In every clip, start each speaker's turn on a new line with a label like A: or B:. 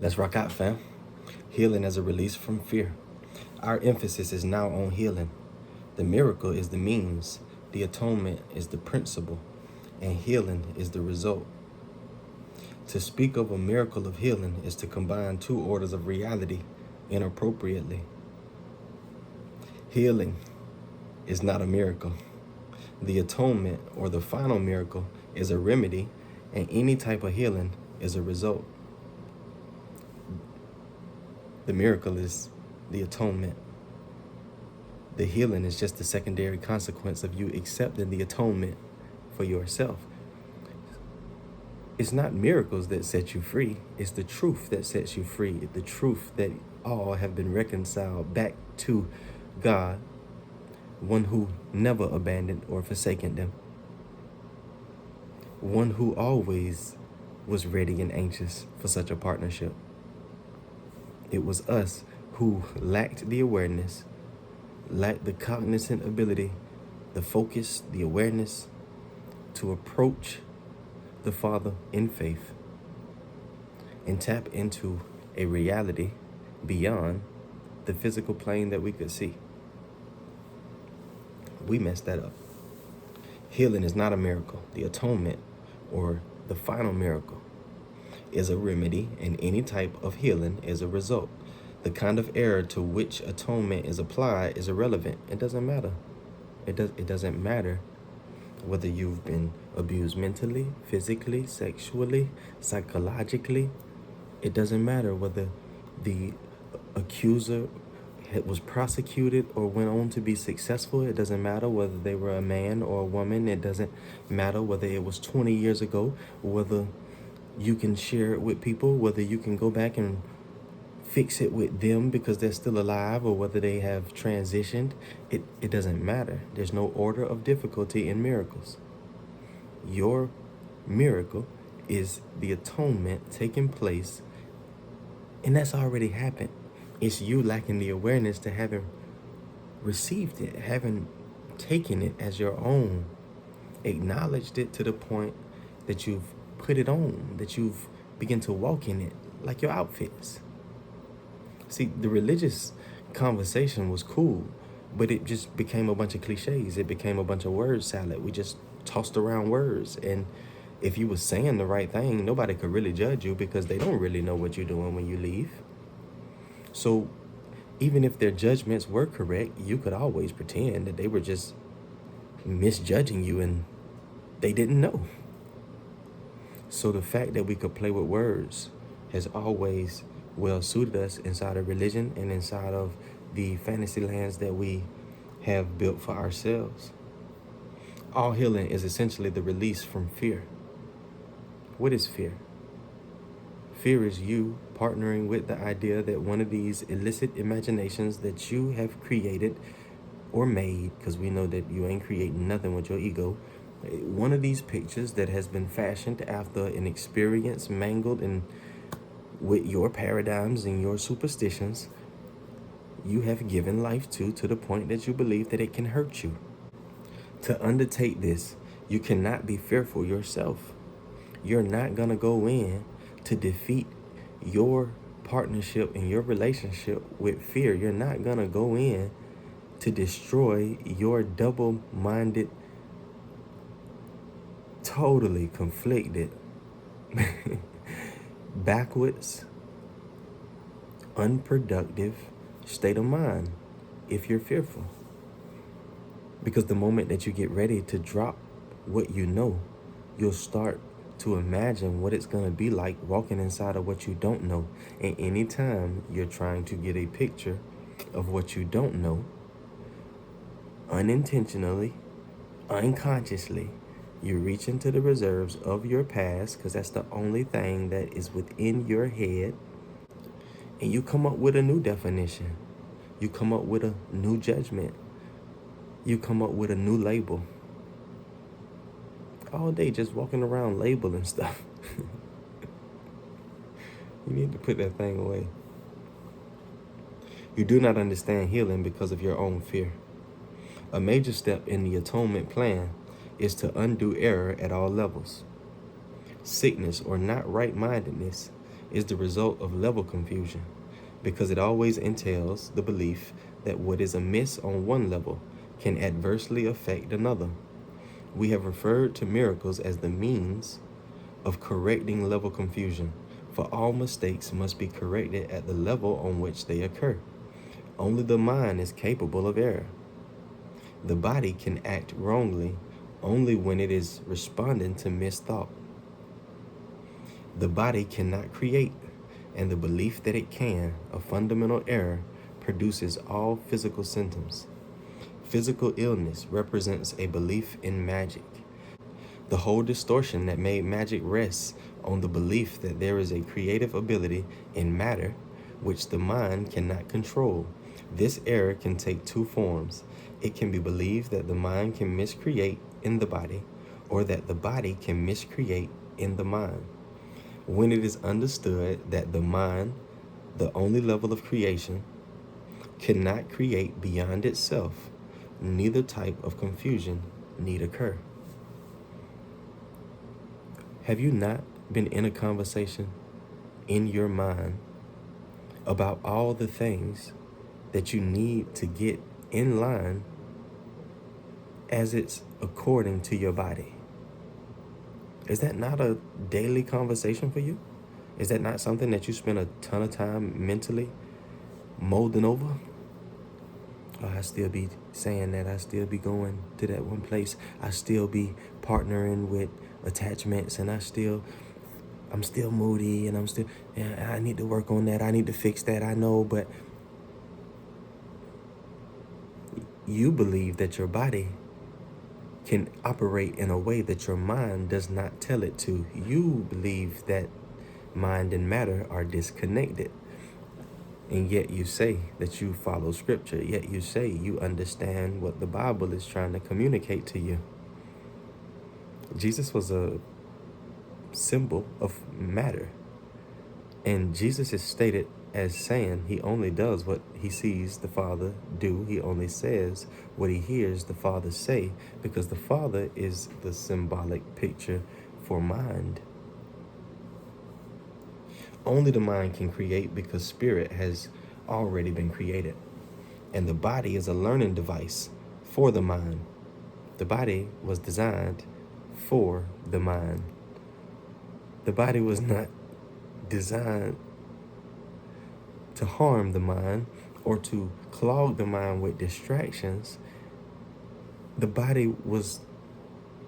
A: Let's rock out, fam. Healing as a release from fear. Our emphasis is now on healing. The miracle is the means, the atonement is the principle, and healing is the result. To speak of a miracle of healing is to combine two orders of reality inappropriately. Healing is not a miracle. The atonement, or the final miracle, is a remedy, and any type of healing is a result. The miracle is the atonement. The healing is just the secondary consequence of you accepting the atonement for yourself. It's not miracles that set you free. It's the truth that sets you free. The truth that all have been reconciled back to God, one who never abandoned or forsaken them, one who always was ready and anxious for such a partnership. It was us who lacked the awareness, lacked the cognizant ability, the focus, the awareness to approach the Father in faith and tap into a reality beyond the physical plane that we could see. We messed that up. Healing is not a miracle. The atonement, or the final miracle, is a remedy, and any type of healing is a result. The kind of error to which atonement is applied is irrelevant. It doesn't matter. It doesn't matter whether you've been abused mentally, physically, sexually, psychologically. It doesn't matter whether the accuser was prosecuted or went on to be successful. It doesn't matter whether they were a man or a woman. It doesn't matter whether it was 20 years ago, whether you can share it with people, whether you can go back and fix it with them because they're still alive, or whether they have transitioned. It doesn't matter. There's no order of difficulty in miracles. Your miracle is the atonement taking place, and that's already happened. It's you lacking the awareness to having received it, having taken it as your own, acknowledged it to the point that you've put it on, that you've begun to walk in it like your outfits. See, the religious conversation was cool, but it just became a bunch of cliches. It became a bunch of word salad. We just tossed around words. And if you were saying the right thing, nobody could really judge you because they don't really know what you're doing when you leave. So even if their judgments were correct, you could always pretend that they were just misjudging you and they didn't know. So the fact that we could play with words has always well suited us inside of religion and inside of the fantasy lands that we have built for ourselves. All healing is essentially the release from fear. What is fear? Fear is you partnering with the idea that one of these illicit imaginations that you have created or made, because we know that you ain't creating nothing with your ego, one of these pictures that has been fashioned after an experience mangled and with your paradigms and your superstitions, you have given life to the point that you believe that it can hurt you. To undertake this, you cannot be fearful yourself. You're not going to go in to defeat your partnership and your relationship with fear. You're not going to go in to destroy your double-minded, totally conflicted, backwards, unproductive state of mind if you're fearful. Because the moment that you get ready to drop what you know, you'll start to imagine what it's going to be like walking inside of what you don't know. And anytime you're trying to get a picture of what you don't know, unintentionally, unconsciously, you reach into the reserves of your past, because that's the only thing that is within your head, and you come up with a new definition. You come up with a new judgment. You come up with a new label. All day just walking around labeling stuff. You need to put that thing away. You do not understand healing because of your own fear. A major step in the atonement plan is to undo error at all levels. Sickness or not right-mindedness is the result of level confusion, because it always entails the belief that what is amiss on one level can adversely affect another. We have referred to miracles as the means of correcting level confusion, for all mistakes must be corrected at the level on which they occur. Only the mind is capable of error. The body can act wrongly only when it is responding to misthought. The body cannot create, and the belief that it can, a fundamental error, produces all physical symptoms. Physical illness represents a belief in magic. The whole distortion that made magic rests on the belief that there is a creative ability in matter which the mind cannot control. This error can take two forms. It can be believed that the mind can miscreate in the body, or that the body can miscreate in the mind. When it is understood that the mind, the only level of creation, cannot create beyond itself, neither type of confusion need occur. Have you not been in a conversation in your mind about all the things that you need to get in line as it's according to your body? Is that not a daily conversation for you? Is that not something that you spend a ton of time mentally molding over? Oh, I still be saying that. I still be going to that one place. I still be partnering with attachments, and I'm still moody, and I need to work on that. I need to fix that. I know, but you believe that your body can operate in a way that your mind does not tell it to. You believe that mind and matter are disconnected. And yet you say that you follow scripture. Yet you say you understand what the Bible is trying to communicate to you. Jesus was a symbol of matter. And Jesus is stated as saying he only does what he sees the Father do. He only says what he hears the Father say, because the Father is the symbolic picture for mind. Only the mind can create, because spirit has already been created. And the body is a learning device for the mind. The body was designed for the mind. The body was not designed to harm the mind or to clog the mind with distractions. The body was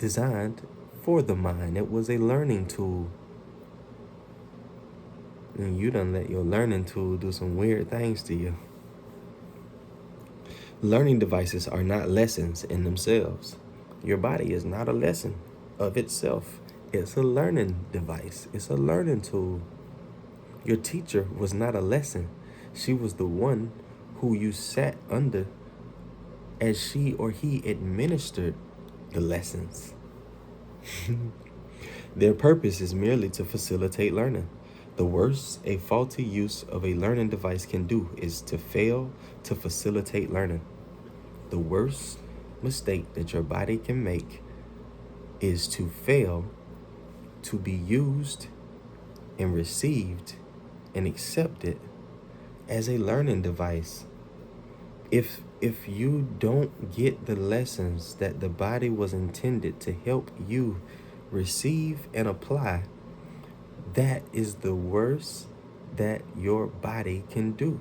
A: designed for the mind. It was a learning tool. And you done let your learning tool do some weird things to you. Learning devices are not lessons in themselves. Your body is not a lesson of itself. It's a learning device. It's a learning tool. Your teacher was not a lesson. She was the one who you sat under as she or he administered the lessons. Their purpose is merely to facilitate learning. The worst a faulty use of a learning device can do is to fail to facilitate learning. The worst mistake that your body can make is to fail to be used and received and accepted as a learning device. If you don't get the lessons that the body was intended to help you receive and apply, that is the worst that your body can do.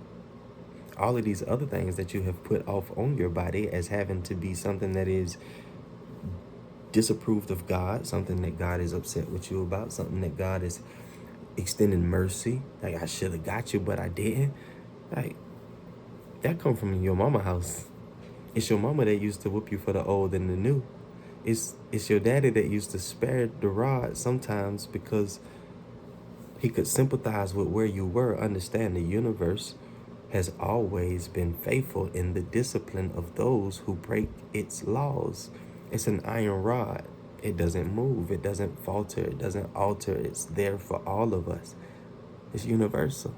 A: All of these other things that you have put off on your body as having to be something that is disapproved of God, something that God is upset with you about, something that God is extending mercy. Like, I should have got you, but I didn't. Like, that come from your mama house. It's your mama that used to whoop you for the old and the new. It's your daddy that used to spare the rod sometimes because he could sympathize with where you were. Understand, the universe has always been faithful in the discipline of those who break its laws. It's an iron rod. It doesn't move. It doesn't falter. It doesn't alter. It's there for all of us. It's universal.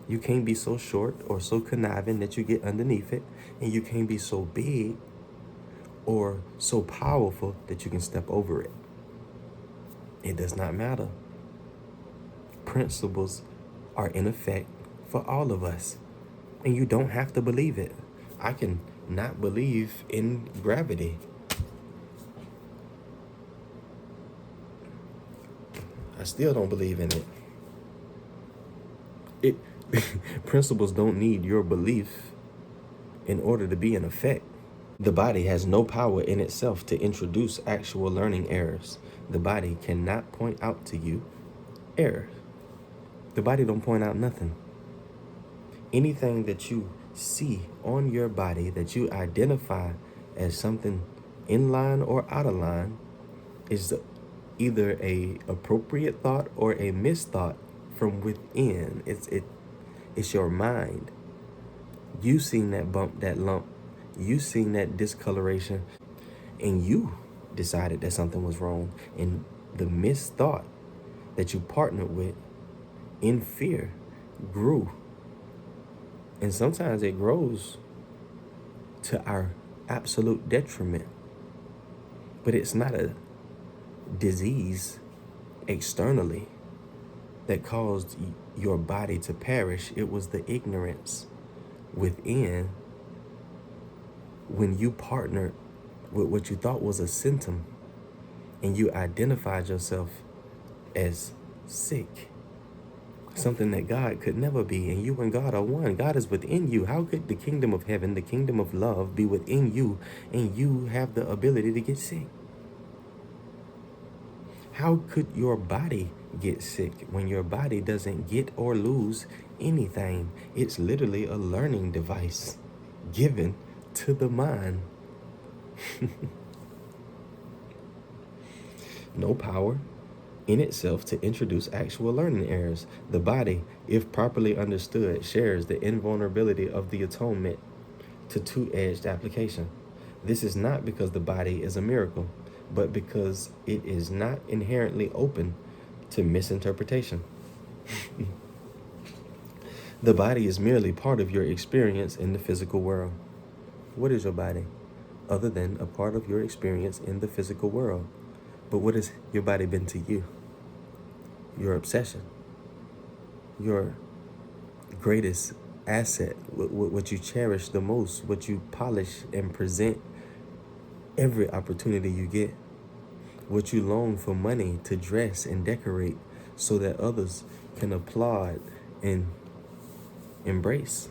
A: You can't be so short or so conniving that you get underneath it. And you can't be so big or so powerful that you can step over it. It does not matter. principles are in effect for all of us. And you don't have to believe it. I can not believe in gravity. I still don't believe in it. It principles don't need your belief in order to be in effect. The body has no power in itself to introduce actual learning errors. The body cannot point out to you errors. The body don't point out nothing. Anything that you see on your body that you identify as something in line or out of line is either a appropriate thought or a misthought from within. It's your mind. You seen that bump, that lump. You seen that discoloration, and you decided that something was wrong. And the misthought that you partnered with in fear grew. And sometimes it grows to our absolute detriment. But it's not a disease externally that caused your body to perish. It was the ignorance within when you partnered with what you thought was a symptom and you identified yourself as sick. Something that God could never be, and you and God are one. God is within you. How could the kingdom of heaven, the kingdom of love, be within you and you have the ability to get sick? How could your body get sick when your body doesn't get or lose anything? It's literally a learning device given to the mind. No power in itself to introduce actual learning errors. The body, if properly understood, shares the invulnerability of the atonement to two-edged application. This is not because the body is a miracle, but because it is not inherently open to misinterpretation. The body is merely part of your experience in the physical world. What is your body? Other than a part of your experience in the physical world. But what has your body been to you? Your obsession. Your greatest asset. What you cherish the most. What you polish and present every opportunity you get. What you loan for money to dress and decorate so that others can applaud and embrace.